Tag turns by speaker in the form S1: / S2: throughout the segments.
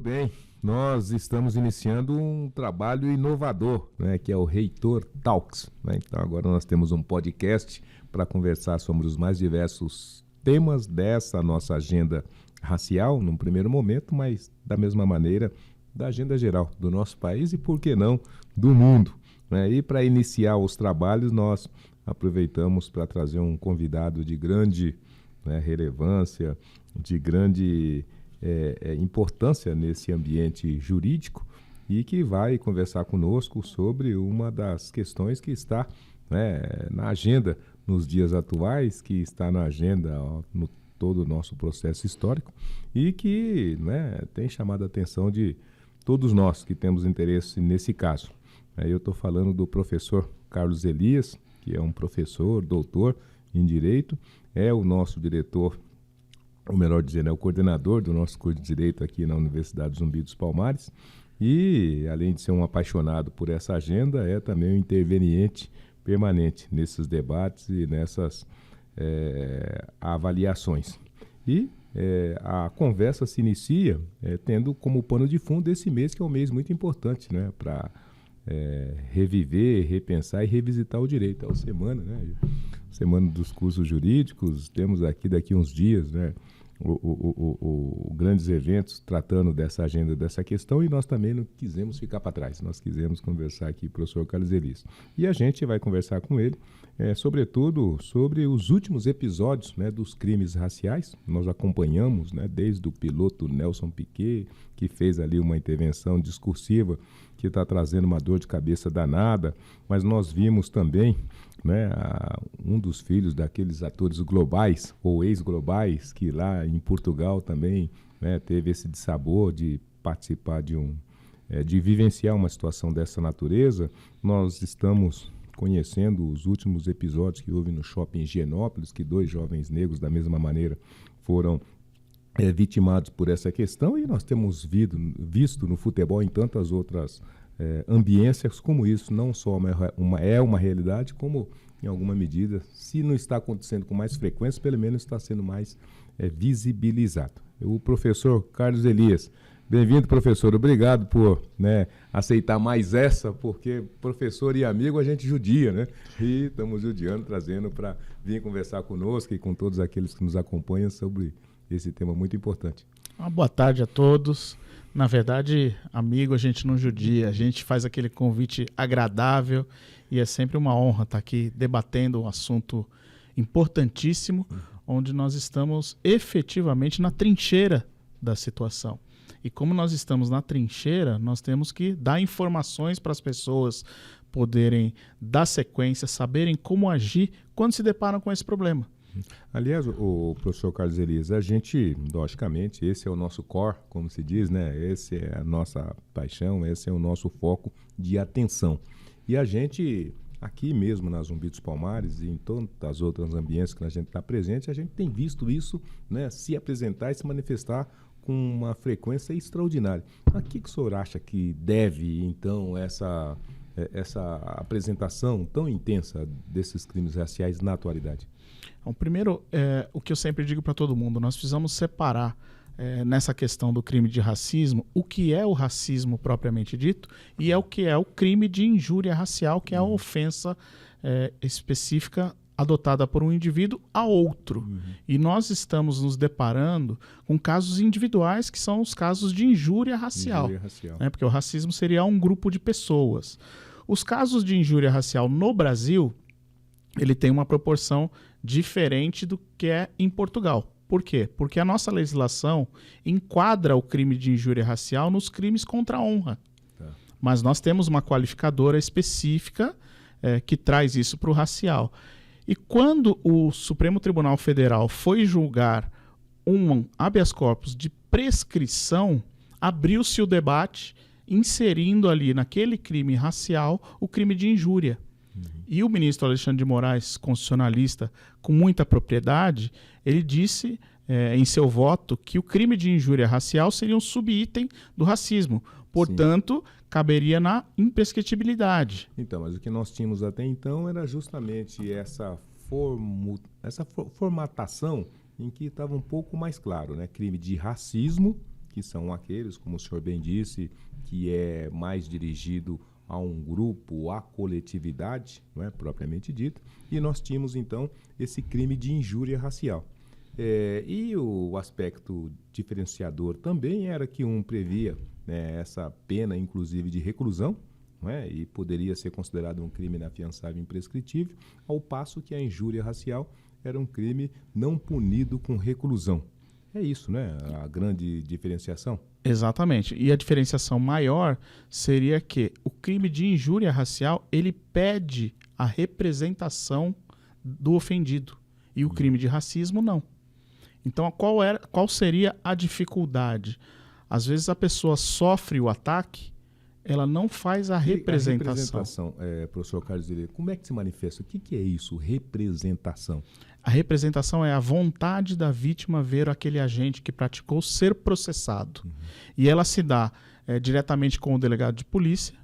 S1: bem. Nós estamos iniciando um trabalho inovador, né, que é o Reitor Talks, né? Então agora nós temos um podcast para conversar sobre os mais diversos temas dessa nossa agenda racial, num primeiro momento, mas da mesma maneira da agenda geral do nosso país e, por que não, do mundo, né? E para iniciar os trabalhos, nós aproveitamos para trazer um convidado de grande, né, relevância, de grande importância nesse ambiente jurídico e que vai conversar conosco sobre uma das questões que está, né, na agenda nos dias atuais, que está na agenda no todo o nosso processo histórico e que, né, tem chamado a atenção de todos nós que temos interesse nesse caso. Eu estou falando do professor Carlos Elias, que é um professor, doutor em Direito, é o nosso diretor, ou melhor dizendo, é o coordenador do nosso curso de Direito aqui na Universidade Zumbi dos Palmares e, além de ser um apaixonado por essa agenda, é também um interveniente permanente nesses debates e nessas avaliações. E a conversa se inicia tendo como pano de fundo esse mês, que é um mês muito importante, né, para reviver, repensar e revisitar o direito. É a semana, né? Semana dos cursos jurídicos, temos daqui uns dias, né, grandes eventos tratando dessa agenda, dessa questão, e nós também não quisemos ficar para trás, nós quisemos conversar aqui com o professor Carlos Elias. E a gente vai conversar com ele, sobretudo, sobre os últimos episódios, né, dos crimes raciais. Nós acompanhamos, né, desde o piloto Nelson Piquet, que fez ali uma intervenção discursiva que está trazendo uma dor de cabeça danada, mas nós vimos também, né, um dos filhos daqueles atores globais ou ex-globais que lá em Portugal também, né, teve esse dissabor de participar de vivenciar uma situação dessa natureza. Nós estamos conhecendo os últimos episódios que houve no shopping Higienópolis, que 2 jovens negros da mesma maneira foram vitimados por essa questão, e nós temos visto no futebol em tantas outras ambiências como isso não só é uma realidade, como em alguma medida, se não está acontecendo com mais frequência, pelo menos está sendo mais visibilizado. O professor Carlos Elias, bem-vindo, professor, obrigado por, né, aceitar mais essa, porque professor e amigo a gente judia, né? E estamos judiando, trazendo para vir conversar conosco e com todos aqueles que nos acompanham sobre esse tema muito importante.
S2: Uma boa tarde a todos. Na verdade, amigo, a gente não judia, a gente faz aquele convite agradável e é sempre uma honra estar aqui debatendo um assunto importantíssimo, onde nós estamos efetivamente na trincheira da situação. E como nós estamos na trincheira, nós temos que dar informações para as pessoas poderem dar sequência, saberem como agir quando se deparam com esse problema.
S1: Aliás, o professor Carlos Elias, a gente, logicamente, esse é o nosso core, como se diz, né? Esse é a nossa paixão, esse é o nosso foco de atenção. E a gente, aqui mesmo na Zumbi dos Palmares e em tantas outras ambientes que a gente está presente, a gente tem visto isso, né, se apresentar e se manifestar com uma frequência extraordinária. A que o senhor acha que deve, então, essa apresentação tão intensa desses crimes raciais na atualidade?
S2: Bom, primeiro, o que eu sempre digo para todo mundo, nós precisamos separar nessa questão do crime de racismo o que é o racismo propriamente dito e o que é o crime de injúria racial, que é a ofensa específica adotada por um indivíduo a outro. E nós estamos nos deparando com casos individuais que são os casos de injúria racial. Porque o racismo seria um grupo de pessoas. Os casos de injúria racial no Brasil, ele tem uma proporção diferente do que é em Portugal. Por quê? Porque a nossa legislação enquadra o crime de injúria racial nos crimes contra a honra. Mas nós temos uma qualificadora específica que traz isso para o racial. E quando o Supremo Tribunal Federal foi julgar um habeas corpus de prescrição, abriu-se o debate inserindo ali naquele crime racial o crime de injúria. E o ministro Alexandre de Moraes, constitucionalista com muita propriedade, ele disse em seu voto que o crime de injúria racial seria um subitem do racismo. Portanto, caberia na imprescritibilidade.
S1: Então, mas o que nós tínhamos até então era justamente essa formatação em que estava um pouco mais claro, né? Crime de racismo, que são aqueles, como o senhor bem disse, que é mais dirigido a um grupo, à coletividade, não é propriamente dito, e nós tínhamos então esse crime de injúria racial. E o aspecto diferenciador também era que um previa, né, essa pena, inclusive, de reclusão, não é? E poderia ser considerado um crime inafiançável e imprescritível, ao passo que a injúria racial era um crime não punido com reclusão. É isso, né? A grande diferenciação.
S2: Exatamente. E a diferenciação maior seria que o crime de injúria racial, ele pede a representação do ofendido. E o crime de racismo, não. Então, qual seria a dificuldade? Às vezes a pessoa sofre o ataque, ela não faz a representação.
S1: A representação, professor Carlos Zilli, como é que se manifesta? O que é isso, representação?
S2: A representação é a vontade da vítima ver aquele agente que praticou ser processado. Uhum. E ela se dá diretamente com o delegado de polícia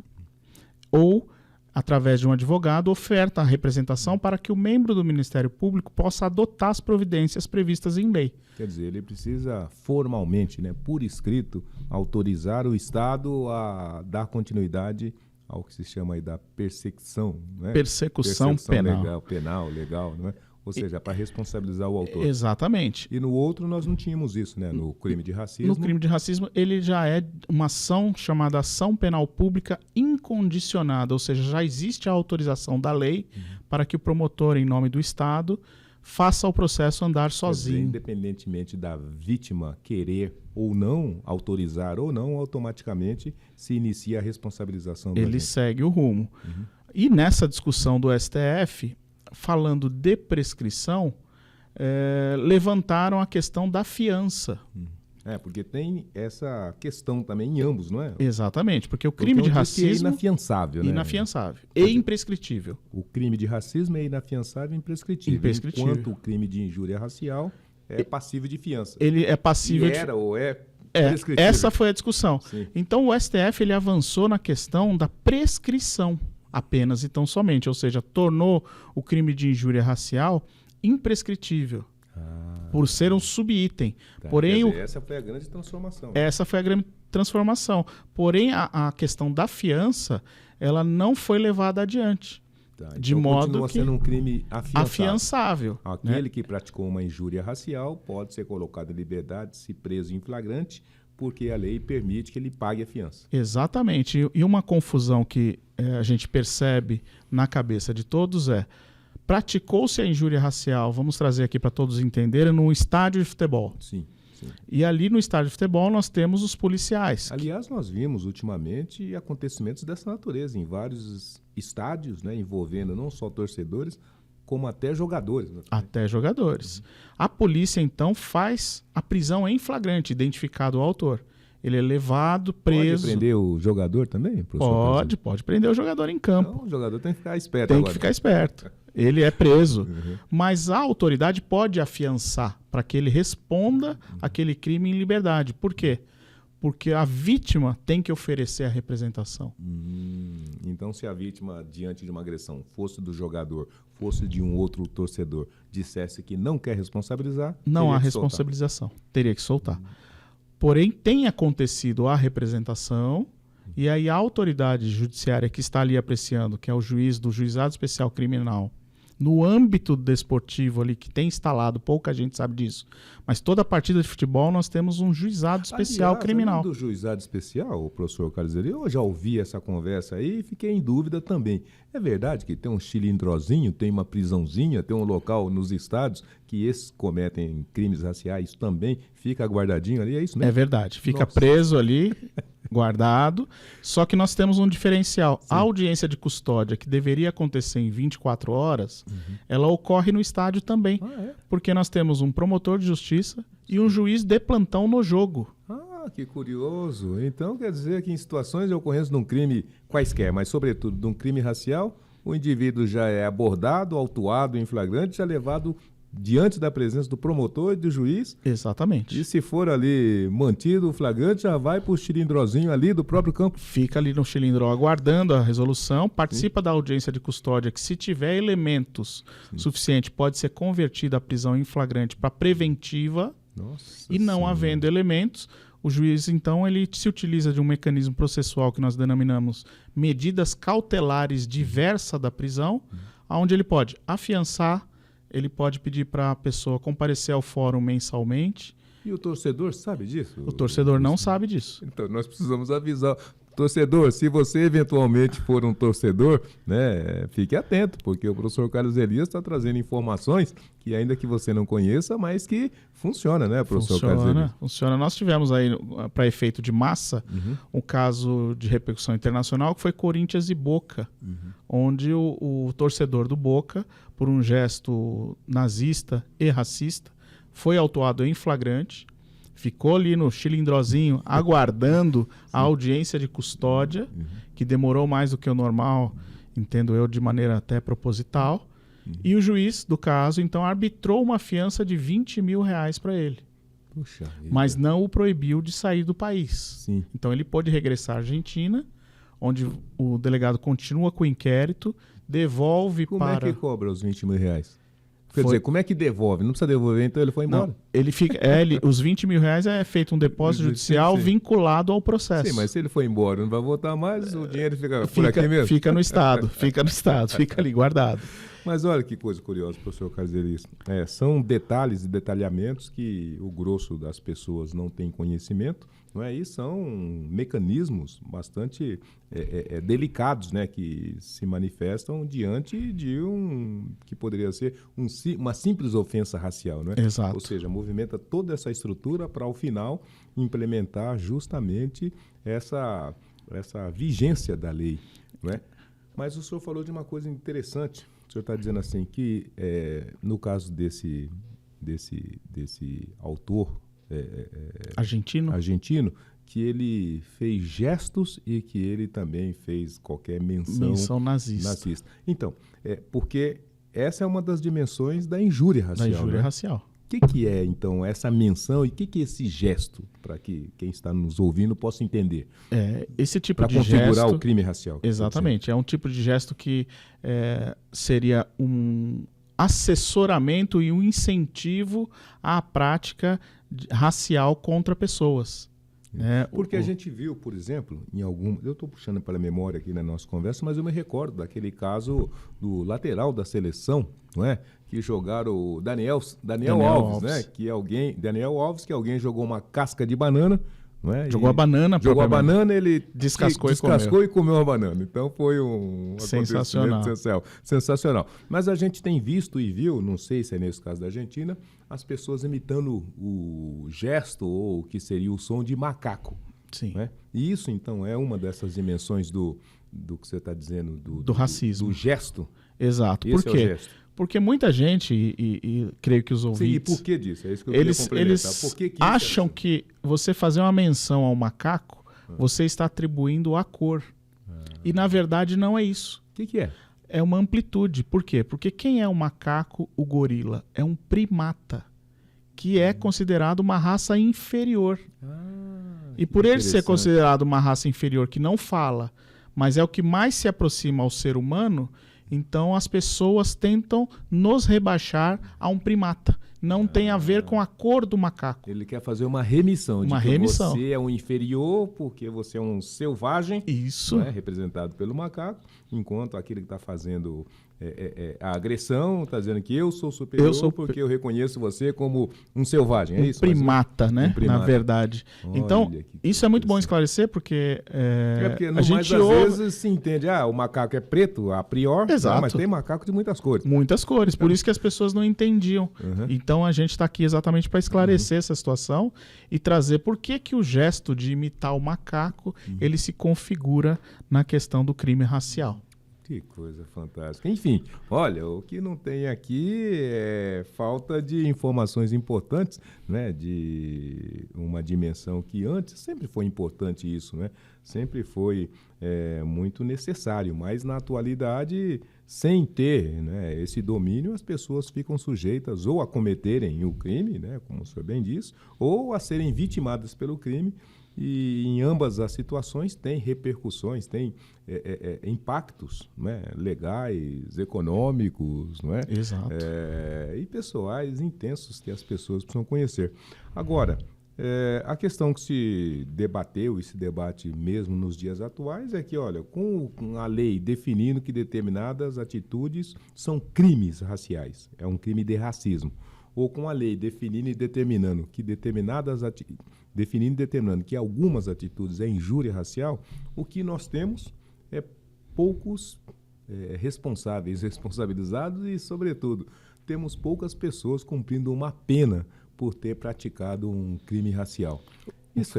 S2: ou, através de um advogado, oferta a representação para que o membro do Ministério Público possa adotar as providências previstas em lei.
S1: Quer dizer, ele precisa formalmente, né, por escrito, autorizar o Estado a dar continuidade ao que se chama aí da persecução, né?
S2: Persecução penal.
S1: Legal, não é? Ou seja, para responsabilizar o autor.
S2: Exatamente.
S1: E no outro nós não tínhamos isso, né? No crime de racismo.
S2: No crime de racismo, ele já é uma ação chamada ação penal pública incondicionada, ou seja, já existe a autorização da lei para que o promotor, em nome do Estado, faça o processo andar sozinho.
S1: Quer dizer, independentemente da vítima querer ou não, autorizar ou não, automaticamente se inicia a responsabilização do
S2: Ele
S1: agente.
S2: segue o rumo. E nessa discussão do STF, falando de prescrição, levantaram a questão da fiança.
S1: Porque tem essa questão também em ambos, não é?
S2: Exatamente, porque o crime de racismo
S1: é inafiançável, né?
S2: Inafiançável e imprescritível.
S1: O crime de racismo é inafiançável e imprescritível. Enquanto o crime de injúria racial é passível de fiança.
S2: Ele é passível
S1: de... Era ou é prescritível.
S2: Essa foi a discussão.
S1: Sim.
S2: Então o STF ele avançou na questão da prescrição apenas e tão somente, ou seja, tornou o crime de injúria racial imprescritível. Por ser um subitem. Porém,
S1: essa foi a grande transformação.
S2: Essa foi a grande transformação. Porém, a questão da fiança, ela não foi levada adiante. De
S1: então
S2: modo
S1: continua
S2: que
S1: sendo um crime
S2: afiançável.
S1: Aquele que praticou uma injúria racial pode ser colocado em liberdade se preso em flagrante, porque a lei permite que ele pague a fiança.
S2: Exatamente. E uma confusão que a gente percebe na cabeça de todos praticou-se a injúria racial, vamos trazer aqui para todos entenderem, num estádio de futebol.
S1: Sim.
S2: E ali no estádio de futebol nós temos os policiais.
S1: Aliás, nós vimos ultimamente acontecimentos dessa natureza em vários estádios, né, envolvendo não só torcedores, como até jogadores. Né?
S2: Até jogadores. A polícia, então, faz a prisão em flagrante, identificado o autor. Ele é levado, preso.
S1: Pode prender o jogador também,
S2: professor? Pode prender o jogador em campo.
S1: Então, o jogador tem que ficar esperto
S2: agora.
S1: Tem que
S2: ficar esperto. Ele é preso. Mas a autoridade pode afiançar para que ele responda aquele crime em liberdade. Por quê? Porque a vítima tem que oferecer a representação.
S1: Então, se a vítima, diante de uma agressão, fosse do jogador, fosse de um outro torcedor, dissesse que não quer responsabilizar,
S2: não há responsabilização. Teria que soltar. Porém, tem acontecido a representação e aí a autoridade judiciária que está ali apreciando, que é o juiz do Juizado Especial Criminal, no âmbito desportivo ali, que tem instalado, pouca gente sabe disso, mas toda partida de futebol nós temos um juizado especial criminal.
S1: Do juizado especial, o professor Carlos Zilli, eu já ouvi essa conversa aí e fiquei em dúvida também. É verdade que tem um cilindrozinho, tem uma prisãozinha, tem um local nos estádios que esses cometem crimes raciais também, fica guardadinho ali, é isso mesmo?
S2: É verdade, fica preso ali, guardado, só que nós temos um diferencial. Sim. A audiência de custódia, que deveria acontecer em 24 horas, ela ocorre no estádio também, porque nós temos um promotor de justiça e um juiz de plantão no jogo.
S1: Que curioso. Então quer dizer que em situações de ocorrência de um crime quaisquer, mas sobretudo de um crime racial, o indivíduo já é abordado, autuado em flagrante, já levado diante da presença do promotor e do juiz.
S2: Exatamente.
S1: E se for ali mantido o flagrante, já vai para o cilindrozinho ali do próprio campo.
S2: Fica ali no cilindro aguardando a resolução, participa da audiência de custódia, que se tiver elementos suficientes, pode ser convertida a prisão em flagrante para preventiva.
S1: Nossa
S2: e não
S1: Senhora.
S2: Havendo elementos, o juiz, então, ele se utiliza de um mecanismo processual que nós denominamos medidas cautelares diversa da prisão, onde ele pode afiançar, ele pode pedir para a pessoa comparecer ao fórum mensalmente.
S1: E o torcedor sabe disso?
S2: O torcedor não sabe disso.
S1: Então, nós precisamos avisar. Torcedor, se você eventualmente for um torcedor, né, fique atento, porque o professor Carlos Elias está trazendo informações que, ainda que você não conheça, mas que funciona, né, professor Carlos Elias?
S2: Funciona. Nós tivemos aí, para efeito de massa, um caso de repercussão internacional que foi Corinthians e Boca, onde o torcedor do Boca, por um gesto nazista e racista, foi autuado em flagrante, ficou ali no chilindrozinho aguardando a audiência de custódia, que demorou mais do que o normal, entendo eu, de maneira até proposital. E o juiz do caso, então, arbitrou uma fiança de R$20 mil para ele.
S1: Puxa vida.
S2: Mas não o proibiu de sair do país.
S1: Sim.
S2: Então ele pôde regressar à Argentina, onde o delegado continua com o inquérito, devolve
S1: Como
S2: para...
S1: é que cobra os R$20 mil? Quer dizer, como é que devolve? Não precisa devolver, então ele foi embora?
S2: Não, ele fica, os R$20 mil é feito um depósito judicial vinculado ao processo.
S1: Sim, mas se ele for embora, não vai voltar mais, o dinheiro fica por aqui mesmo?
S2: Fica no Estado, fica ali guardado.
S1: Mas olha que coisa curiosa, professor Carlos Elias. São detalhes e detalhamentos que o grosso das pessoas não tem conhecimento, não é? E são mecanismos bastante delicados, né? Que se manifestam diante de que poderia ser uma simples ofensa racial, não é?
S2: Exato.
S1: Ou seja, movimenta toda essa estrutura para, ao final, implementar justamente essa vigência da lei, não é? Mas o senhor falou de uma coisa interessante. O senhor está dizendo assim que, no caso desse autor argentino, que ele fez gestos e que ele também fez qualquer menção nazista. Então, porque essa é uma das dimensões da injúria racial.
S2: Da injúria racial.
S1: O que é, então, essa menção e o que é esse gesto, para que quem está nos ouvindo possa entender?
S2: Esse tipo de gesto...
S1: Para configurar o crime racial.
S2: Exatamente. É um tipo de gesto que seria um assessoramento e um incentivo à prática racial contra pessoas.
S1: Porque a gente viu, por exemplo, eu estou puxando para a memória aqui na nossa conversa, mas eu me recordo daquele caso do lateral da seleção, não é? Que jogaram o Daniel Alves, né? Daniel Alves, que alguém jogou uma casca de banana, não é?
S2: Jogou a banana,
S1: ele
S2: descascou
S1: e comeu a banana. Então foi um acontecimento sensacional. Mas a gente tem visto e viu, não sei se é nesse caso da Argentina, as pessoas imitando o gesto ou o que seria o som de macaco.
S2: Sim.
S1: Né? E isso, então, é uma dessas dimensões do que você está dizendo, do
S2: racismo.
S1: Do gesto.
S2: Exato. Por quê? Porque muita gente, e creio que os ouvintes...
S1: Sim, e por que disso? É isso que eu queria complementar.
S2: Eles
S1: por que
S2: acham que você fazer uma menção ao macaco, você está atribuindo a cor. E, na verdade, não é isso.
S1: O que é?
S2: É uma amplitude. Por quê? Porque quem é o macaco, o gorila? É um primata, que é considerado uma raça inferior. E por ele ser considerado uma raça inferior que não fala, mas é o que mais se aproxima ao ser humano, então as pessoas tentam nos rebaixar a um primata. Não tem a ver com a cor do macaco.
S1: Ele quer fazer uma remissão. Você é um inferior porque você é um selvagem.
S2: Isso.
S1: Né, representado pelo macaco, enquanto aquele que está fazendo a agressão está dizendo que eu sou superior porque eu reconheço você como um selvagem. É isso?
S2: Primata, né? Primata. Na verdade. Olha, então, isso é muito bom esclarecer porque
S1: porque às vezes se entende, o macaco é preto a priori, mas tem macaco de muitas cores.
S2: Muitas cores, por isso que as pessoas não entendiam. Então a gente está aqui exatamente para esclarecer essa situação e trazer por que o gesto de imitar o macaco ele se configura na questão do crime racial.
S1: Que coisa fantástica. Enfim, olha, o que não tem aqui é falta de informações importantes, né? De uma dimensão que antes sempre foi importante isso, né? Sempre foi muito necessário, mas na atualidade, sem ter, né, esse domínio, as pessoas ficam sujeitas ou a cometerem o crime, né, como o senhor bem disse, ou a serem vitimadas pelo crime. E em ambas as situações tem repercussões, tem impactos, né, legais, econômicos, não é?
S2: Exato.
S1: E pessoais intensos que as pessoas precisam conhecer. Agora, A questão que se debateu e se debate mesmo nos dias atuais é que, olha, com a lei definindo que determinadas atitudes são crimes raciais, é um crime de racismo, ou com a lei definindo e determinando que determinando que algumas atitudes é injúria racial, o que nós temos é poucos responsabilizados e, sobretudo, temos poucas pessoas cumprindo uma pena por ter praticado um crime racial. Isso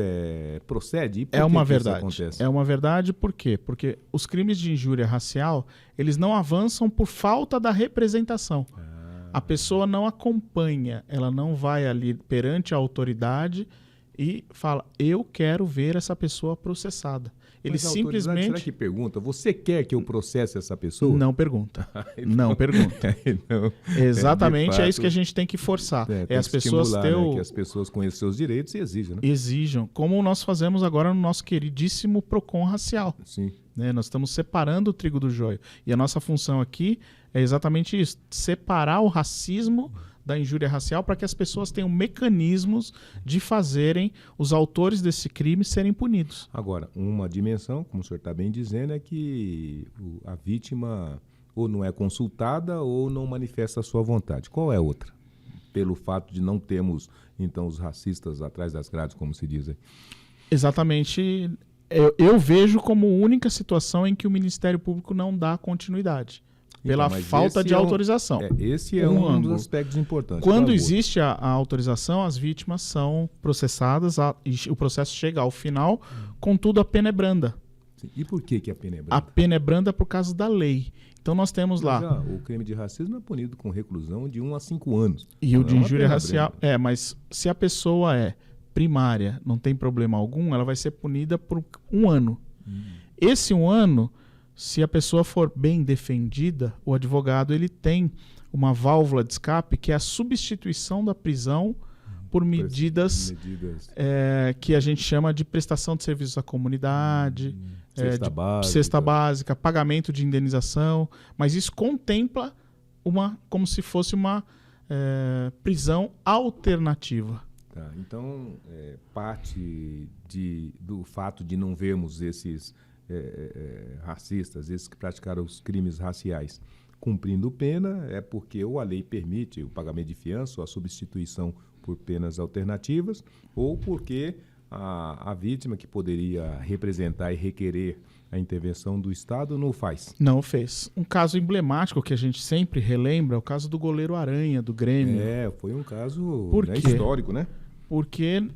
S1: procede? E por
S2: É uma
S1: que
S2: verdade.
S1: isso acontece?
S2: É uma verdade por quê? Porque os crimes de injúria racial, eles não avançam por falta da representação. A pessoa não acompanha, ela não vai ali perante a autoridade e fala, eu quero ver essa pessoa processada. Ele
S1: Mas a autoridade, será
S2: simplesmente
S1: que pergunta, você quer que eu processe essa pessoa?
S2: não pergunta.
S1: Então,
S2: Não pergunta.
S1: então,
S2: Exatamente,
S1: de
S2: é isso que a
S1: fato,
S2: gente tem que forçar.
S1: tem
S2: As
S1: que
S2: pessoas
S1: estimular,
S2: ter
S1: né, que as pessoas conheçam seus direitos e exijam, né?
S2: exijam, como nós fazemos agora no nosso queridíssimo PROCON racial.
S1: Sim.
S2: Né? Nós estamos separando o trigo do joio. E a nossa função aqui é exatamente isso, separar o racismo da injúria racial para que as pessoas tenham mecanismos de fazerem os autores desse crime serem punidos.
S1: Agora, uma dimensão, como o senhor está bem dizendo, é que a vítima ou não é consultada ou não manifesta a sua vontade. Qual é a outra? Pelo fato de não termos, então, os racistas atrás das grades, como se diz aí.
S2: Exatamente, eu vejo como única situação em que o Ministério Público não dá continuidade. Pela
S1: Então, mas
S2: falta
S1: esse
S2: de
S1: é
S2: autorização.
S1: Esse é um dos aspectos importantes.
S2: Quando
S1: Por favor.
S2: existe a autorização, as vítimas são processadas e o processo chega ao final, contudo a pena é branda.
S1: Sim. E por que a pena é branda?
S2: A pena é branda por causa da lei. Então nós temos
S1: Mas,
S2: lá...
S1: o crime de racismo é punido com reclusão de 1 a 5 anos.
S2: E o
S1: Não
S2: de
S1: é uma
S2: injúria
S1: pena
S2: racial...
S1: branda.
S2: mas se a pessoa é primária, não tem problema algum, ela vai ser punida por 1 ano. Esse 1 ano... Se a pessoa for bem defendida, o advogado ele tem uma válvula de escape que é a substituição da prisão por medidas que a gente chama de prestação de serviços à comunidade, cesta básica, pagamento de indenização, mas isso contempla como se fosse uma prisão alternativa.
S1: Tá, então, parte do fato de não vermos esses racistas, esses que praticaram os crimes raciais, cumprindo pena, é porque ou a lei permite o pagamento de fiança ou a substituição por penas alternativas, ou porque a vítima que poderia representar e requerer a intervenção do Estado não faz.
S2: Não fez. Um caso emblemático que a gente sempre relembra é o caso do goleiro Aranha, do Grêmio.
S1: Foi um caso histórico, né?
S2: Porque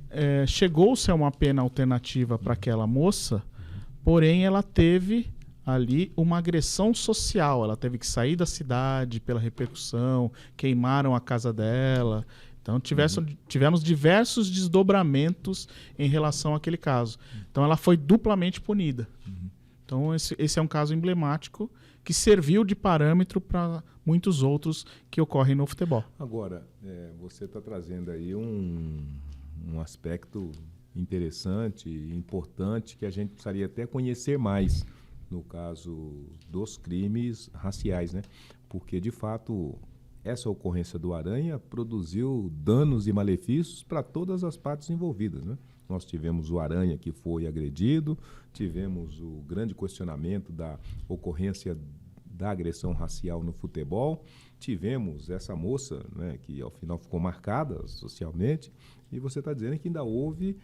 S2: chegou-se a uma pena alternativa para aquela moça, porém ela teve ali uma agressão social. Ela teve que sair da cidade pela repercussão, queimaram a casa dela. Então tivemos diversos desdobramentos em relação àquele caso. Então ela foi duplamente punida. Então esse é um caso emblemático que serviu de parâmetro para muitos outros que ocorrem no futebol.
S1: Agora, você está trazendo aí um aspecto interessante e importante que a gente precisaria até conhecer mais no caso dos crimes raciais, né? Porque, de fato, essa ocorrência do Aranha produziu danos e malefícios para todas as partes envolvidas, né? Nós tivemos o Aranha que foi agredido, tivemos o grande questionamento da ocorrência da agressão racial no futebol, tivemos essa moça, né, que ao final ficou marcada socialmente, e você está dizendo que ainda houve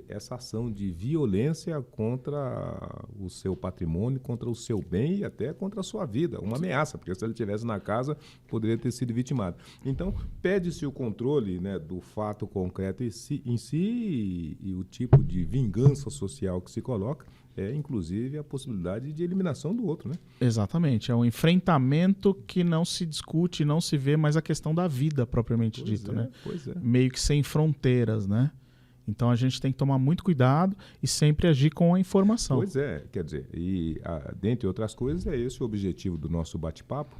S1: essa ação de violência contra o seu patrimônio, contra o seu bem e até contra a sua vida, uma ameaça, porque se ele estivesse na casa, poderia ter sido vitimado. Então, pede-se o controle, né, do fato concreto em si e o tipo de vingança social que se coloca, inclusive a possibilidade de eliminação do outro, né?
S2: Exatamente, é um enfrentamento que não se discute, não se vê mais a questão da vida propriamente dita, né?
S1: Pois é.
S2: Meio que sem fronteiras, né? Então a gente tem que tomar muito cuidado e sempre agir com a informação.
S1: Pois é, quer dizer, dentre outras coisas, é esse o objetivo do nosso bate-papo,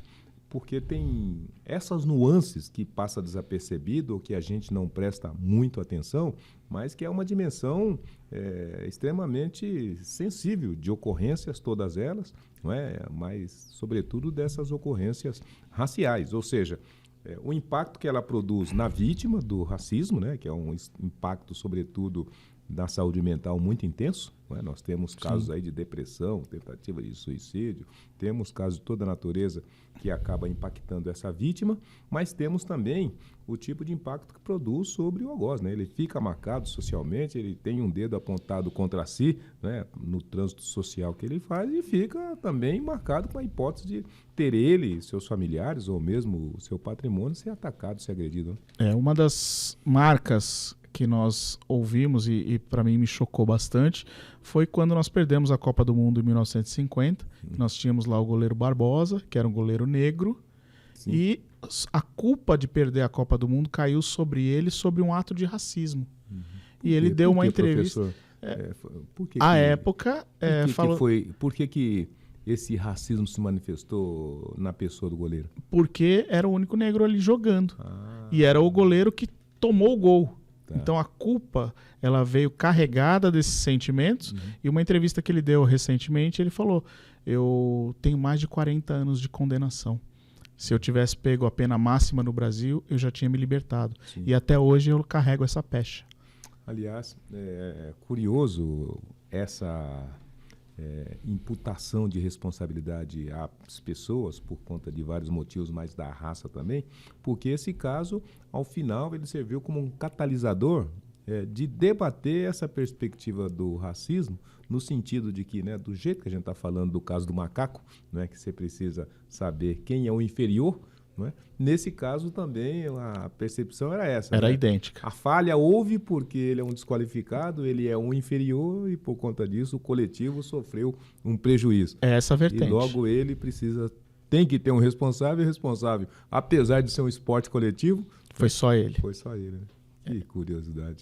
S1: porque tem essas nuances que passa desapercebido ou que a gente não presta muito atenção, mas que é uma dimensão extremamente sensível de ocorrências, todas elas, não é? Mas, sobretudo, dessas ocorrências raciais, ou seja, o impacto que ela produz na vítima do racismo, né, que é um impacto, sobretudo, na saúde mental muito intenso. Né? Nós temos casos aí de depressão, tentativa de suicídio, temos casos de toda a natureza que acaba impactando essa vítima, mas temos também o tipo de impacto que produz sobre o algoz. Né? Ele fica marcado socialmente, ele tem um dedo apontado contra si, né, no trânsito social que ele faz, e fica também marcado com a hipótese de ter ele, seus familiares ou mesmo o seu patrimônio ser atacado, ser agredido. Né?
S2: Uma das marcas que nós ouvimos e para mim me chocou bastante foi quando nós perdemos a Copa do Mundo em 1950. Nós tínhamos lá o goleiro Barbosa, que era um goleiro negro. Sim. E a culpa de perder a Copa do Mundo caiu sobre ele sobre um ato de racismo. E ele deu uma entrevista.
S1: Por que esse racismo se manifestou na pessoa do goleiro?
S2: Porque era o único negro ali jogando. E era o goleiro que tomou o gol. Então a culpa, ela veio carregada desses sentimentos. E uma entrevista que ele deu recentemente, ele falou: eu tenho mais de 40 anos de condenação. Se eu tivesse pego a pena máxima no Brasil, eu já tinha me libertado. Sim. E até hoje eu carrego essa pecha.
S1: Aliás, é curioso essa imputação de responsabilidade às pessoas por conta de vários motivos, mas da raça também, porque esse caso, ao final, ele serviu como um catalisador de debater essa perspectiva do racismo, no sentido de que, né, do jeito que a gente está falando do caso do macaco, né, que você precisa saber quem é o inferior, não é? Nesse caso também a percepção era essa.
S2: Era
S1: né?
S2: idêntica.
S1: A falha houve porque ele é um desqualificado, ele é um inferior e por conta disso o coletivo sofreu um prejuízo.
S2: É essa a vertente.
S1: E logo ele tem que ter um responsável, apesar de ser um esporte coletivo.
S2: Foi só ele.
S1: Foi só ele, né?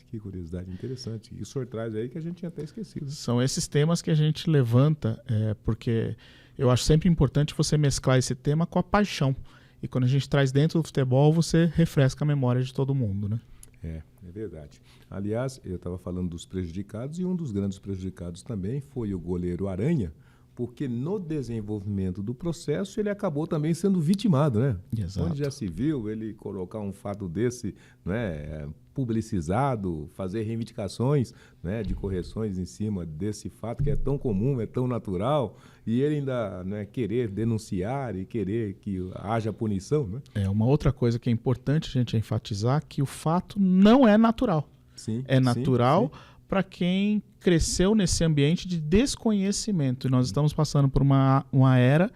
S1: Que curiosidade interessante. E o senhor traz aí que a gente tinha até esquecido.
S2: São esses temas que a gente levanta, porque eu acho sempre importante você mesclar esse tema com a paixão. E quando a gente traz dentro do futebol, você refresca a memória de todo mundo, né?
S1: É verdade. Aliás, eu estava falando dos prejudicados e um dos grandes prejudicados também foi o goleiro Aranha, porque no desenvolvimento do processo ele acabou também sendo vitimado, né?
S2: Exato.
S1: Onde já se viu ele colocar um fato desse, né, publicizado, fazer reivindicações, né, de correções em cima desse fato que é tão comum, é tão natural, e ele ainda, né, querer denunciar e querer que haja punição, né?
S2: Uma outra coisa que é importante a gente enfatizar, que o fato não é natural.
S1: Sim,
S2: é natural para quem cresceu nesse ambiente de desconhecimento. E nós estamos passando por uma era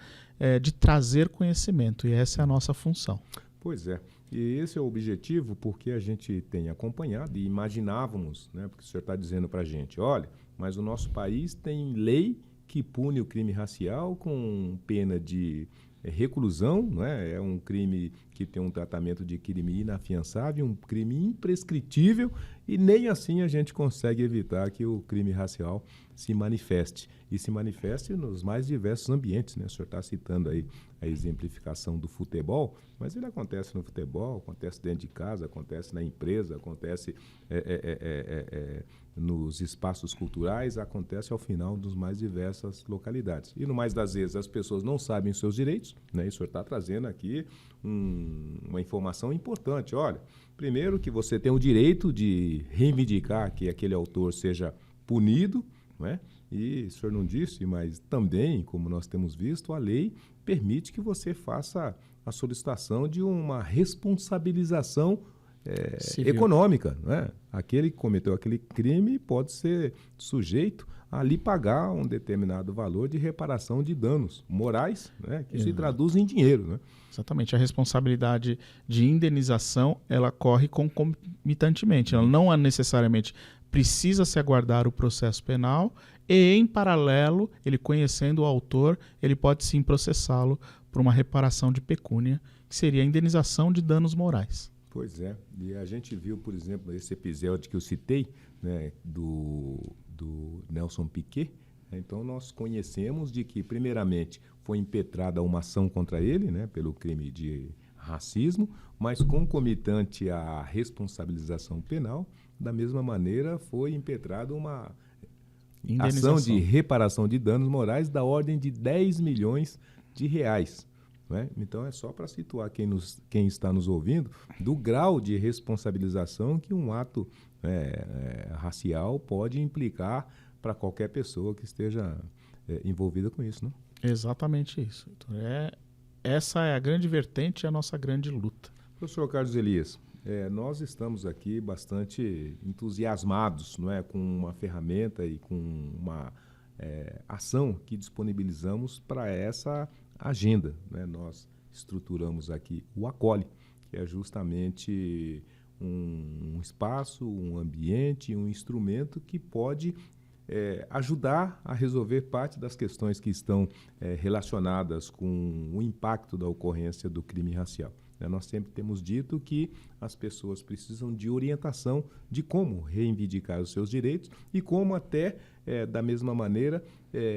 S2: de trazer conhecimento, e essa é a nossa função.
S1: Pois é. E esse é o objetivo, porque a gente tem acompanhado e imaginávamos, né, porque o senhor está dizendo para a gente, olha, mas o nosso país tem lei que pune o crime racial com pena de reclusão, né? É um crime que tem um tratamento de crime inafiançável, um crime imprescritível, e nem assim a gente consegue evitar que o crime racial se manifeste. E se manifeste nos mais diversos ambientes, né? O senhor está citando aí a exemplificação do futebol, mas ele acontece no futebol, acontece dentro de casa, acontece na empresa, acontece nos espaços culturais, acontece ao final dos mais diversas localidades. E no mais das vezes as pessoas não sabem os seus direitos, né? E o senhor está trazendo aqui uma informação importante. Olha, primeiro que você tem o direito de reivindicar que aquele autor seja punido, não é? E o senhor não disse, mas também, como nós temos visto, a lei permite que você faça a solicitação de uma responsabilização econômica, né? Aquele que cometeu aquele crime pode ser sujeito a lhe pagar um determinado valor de reparação de danos morais, né? Que se traduz em dinheiro, né?
S2: Exatamente. A responsabilidade de indenização, ela corre concomitantemente. Ela não necessariamente precisa se aguardar o processo penal e, em paralelo, ele conhecendo o autor, ele pode sim processá-lo por uma reparação de pecúnia, que seria a indenização de danos morais.
S1: Pois é. E a gente viu, por exemplo, esse episódio que eu citei, né, do Nelson Piquet. Então, nós conhecemos de que, primeiramente, foi impetrada uma ação contra ele, né, pelo crime de racismo, mas concomitante à responsabilização penal, da mesma maneira foi impetrada uma ação de reparação de danos morais da ordem de 10 milhões de reais. né? Então é só para situar quem está nos ouvindo do grau de responsabilização que um ato racial pode implicar para qualquer pessoa que esteja envolvida com isso, né?
S2: Exatamente isso. Então, essa é a grande vertente e a nossa grande luta.
S1: Professor Carlos Elias, nós estamos aqui bastante entusiasmados, não é, com uma ferramenta e com uma ação que disponibilizamos para essa agenda, né? Nós estruturamos aqui o Acolhe, que é justamente um espaço, um ambiente, um instrumento que pode ajudar a resolver parte das questões que estão relacionadas com o impacto da ocorrência do crime racial. Nós sempre temos dito que as pessoas precisam de orientação de como reivindicar os seus direitos e como até, da mesma maneira,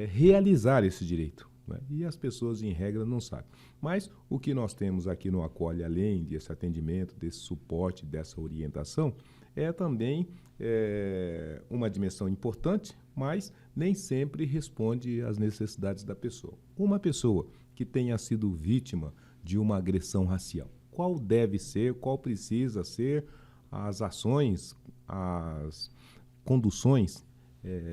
S1: realizar esse direito, né? E as pessoas, em regra, não sabem. Mas o que nós temos aqui no Acolhe, além desse atendimento, desse suporte, dessa orientação, é também uma dimensão importante, mas nem sempre responde às necessidades da pessoa. Uma pessoa que tenha sido vítima de uma agressão racial, qual deve ser, qual precisa ser as ações, as conduções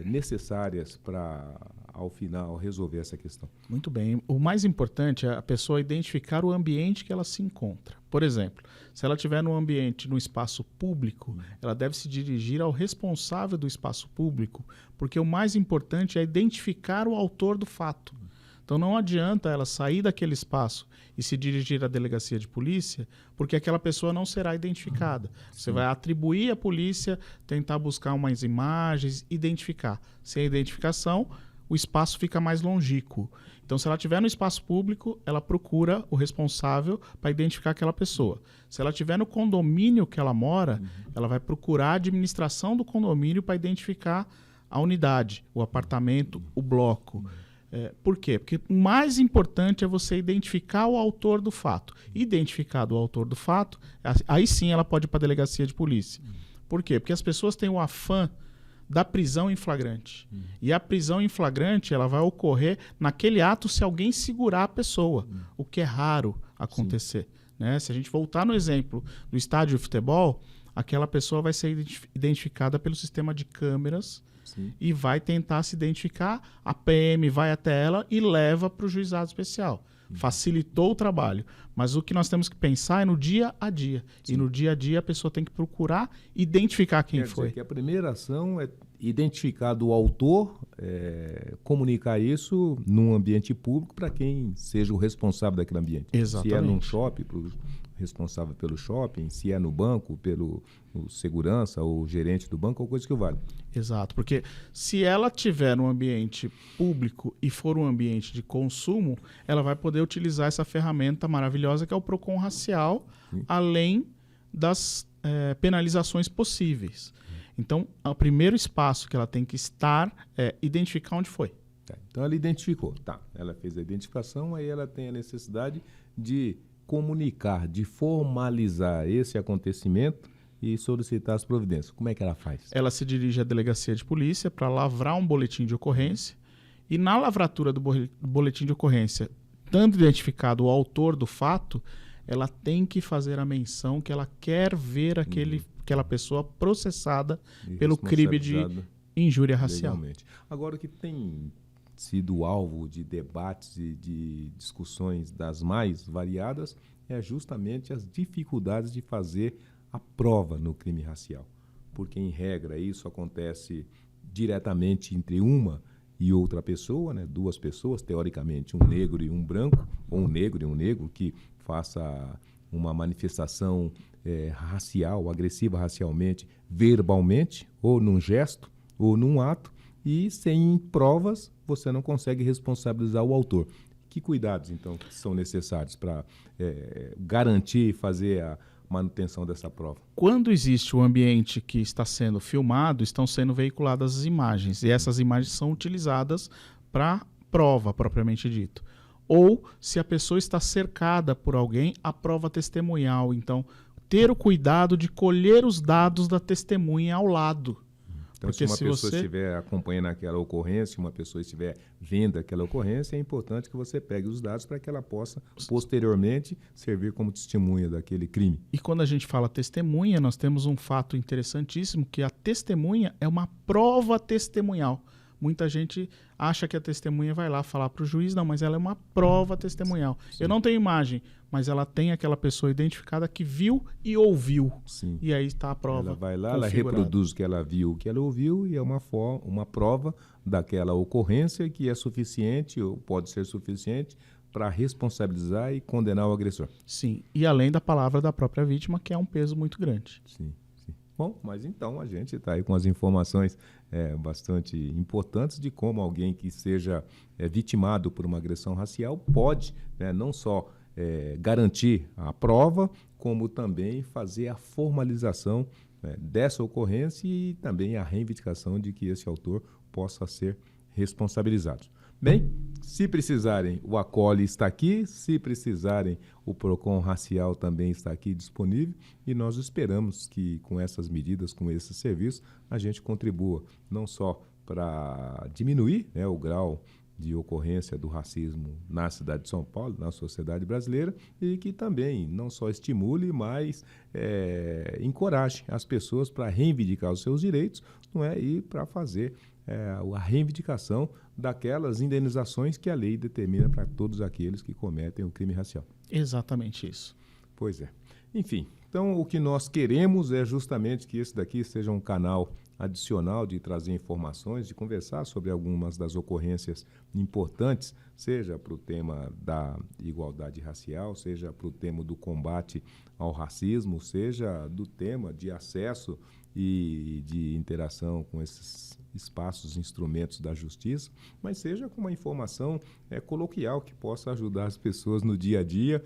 S1: necessárias para, ao final, resolver essa questão?
S2: Muito bem. O mais importante é a pessoa identificar o ambiente que ela se encontra. Por exemplo, se ela estiver no ambiente, no espaço público, ela deve se dirigir ao responsável do espaço público, porque o mais importante é identificar o autor do fato. Então não adianta ela sair daquele espaço e se dirigir à delegacia de polícia, porque aquela pessoa não será identificada. Você vai atribuir à polícia, tentar buscar umas imagens, identificar. Sem a identificação, o espaço fica mais longínquo. Então, se ela estiver no espaço público, ela procura o responsável para identificar aquela pessoa. Se ela estiver no condomínio que ela mora, ela vai procurar a administração do condomínio para identificar a unidade, o apartamento, o bloco. Por quê? Porque o mais importante é você identificar o autor do fato. Identificado o autor do fato, aí sim ela pode ir para a delegacia de polícia. Por quê? Porque as pessoas têm o afã da prisão em flagrante. E a prisão em flagrante ela vai ocorrer naquele ato se alguém segurar a pessoa, o que é raro acontecer, né? Se a gente voltar no exemplo do estádio de futebol, aquela pessoa vai ser identificada pelo sistema de câmeras. Sim. E vai tentar se identificar, a PM vai até ela e leva para o juizado especial. Facilitou o trabalho. Mas o que nós temos que pensar é no dia a dia. Sim. E no dia a dia a pessoa tem que procurar identificar quem foi.
S1: Quer dizer que a primeira ação é identificar do autor, comunicar isso num ambiente público para quem seja o responsável daquele ambiente.
S2: Exatamente.
S1: Se é num shopping, para o responsável pelo shopping, se é no banco, pelo segurança ou gerente do banco, ou coisa que vale.
S2: Exato, porque se ela tiver um ambiente público e for um ambiente de consumo, ela vai poder utilizar essa ferramenta maravilhosa que é o PROCON racial, além das penalizações possíveis. Então, o primeiro espaço que ela tem que estar é identificar onde foi.
S1: Então, ela identificou. Ela fez a identificação, aí ela tem a necessidade de comunicar, de formalizar esse acontecimento e solicitar as providências. Como é que ela faz?
S2: Ela se dirige à delegacia de polícia para lavrar um boletim de ocorrência e na lavratura do boletim de ocorrência, estando identificado o autor do fato, ela tem que fazer a menção que ela quer ver aquela pessoa processada pelo crime de injúria racial.
S1: Legalmente. Agora, o que tem sido alvo de debates e de discussões das mais variadas é justamente as dificuldades de fazer a prova no crime racial. Porque, em regra, isso acontece diretamente entre uma e outra pessoa, né? Duas pessoas, teoricamente, um negro e um branco, ou um negro e um negro, que faça uma manifestação racial, agressiva racialmente, verbalmente, ou num gesto, ou num ato, e sem provas você não consegue responsabilizar o autor. Que cuidados, então, que são necessários para garantir e fazer a manutenção dessa prova?
S2: Quando existe um ambiente que está sendo filmado, estão sendo veiculadas as imagens, e essas imagens são utilizadas para prova, propriamente dito. Ou, se a pessoa está cercada por alguém, a prova testemunhal. Então, ter o cuidado de colher os dados da testemunha ao lado,
S1: Então, se uma pessoa estiver acompanhando aquela ocorrência, uma pessoa estiver vendo aquela ocorrência, é importante que você pegue os dados para que ela possa, posteriormente, servir como testemunha daquele crime.
S2: E quando a gente fala testemunha, nós temos um fato interessantíssimo, que a testemunha é uma prova testemunhal. Muita gente acha que a testemunha vai lá falar para o juiz, não, mas ela é uma prova testemunhal. Sim. Eu não tenho imagem, mas ela tem aquela pessoa identificada que viu e ouviu.
S1: Sim.
S2: E aí está a prova.
S1: Ela vai lá, ela reproduz o que ela viu, o que ela ouviu, e é uma prova daquela ocorrência que é suficiente, ou pode ser suficiente, para responsabilizar e condenar o agressor.
S2: Sim, e além da palavra da própria vítima, que é um peso muito grande.
S1: Sim. Bom, mas então a gente está aí com as informações bastante importantes de como alguém que seja vitimado por uma agressão racial pode, não só garantir a prova, como também fazer a formalização dessa ocorrência e também a reivindicação de que esse autor possa ser responsabilizado. Bem, se precisarem, o Acolhe está aqui, se precisarem, o PROCON Racial também está aqui disponível e nós esperamos que com essas medidas, com esse serviço, a gente contribua não só para diminuir o grau de ocorrência do racismo na cidade de São Paulo, na sociedade brasileira, e que também não só estimule, mas encoraje as pessoas para reivindicar os seus direitos, e para fazer a reivindicação daquelas indenizações que a lei determina para todos aqueles que cometem o crime racial.
S2: Exatamente isso.
S1: Pois é. Enfim, então o que nós queremos é justamente que esse daqui seja um canal adicional de trazer informações, de conversar sobre algumas das ocorrências importantes, seja para o tema da igualdade racial, seja para o tema do combate ao racismo, seja do tema de acesso e de interação com esses espaços, instrumentos da justiça, mas seja com uma informação coloquial que possa ajudar as pessoas no dia a dia,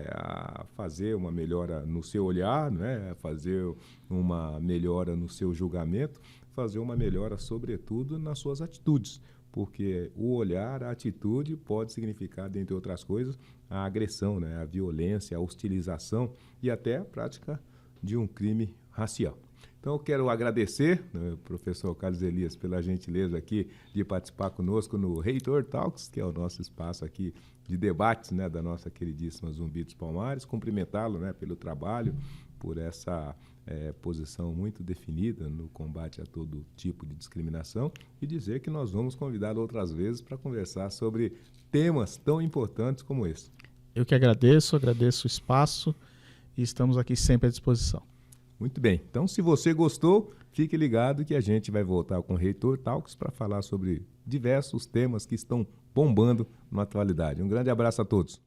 S1: a fazer uma melhora no seu olhar, a fazer uma melhora no seu julgamento, fazer uma melhora, sobretudo, nas suas atitudes, porque o olhar, a atitude pode significar, dentre outras coisas, a agressão, a violência, a hostilização e até a prática de um crime racial. Então, eu quero agradecer, professor Carlos Elias, pela gentileza aqui de participar conosco no Reitor Talks, que é o nosso espaço aqui de debates da nossa queridíssima Zumbi dos Palmares. Cumprimentá-lo pelo trabalho, por essa posição muito definida no combate a todo tipo de discriminação e dizer que nós vamos convidá-lo outras vezes para conversar sobre temas tão importantes como esse.
S2: Eu que agradeço o espaço e estamos aqui sempre à disposição.
S1: Muito bem. Então, se você gostou, fique ligado que a gente vai voltar com o Reitor Talks para falar sobre diversos temas que estão bombando na atualidade. Um grande abraço a todos.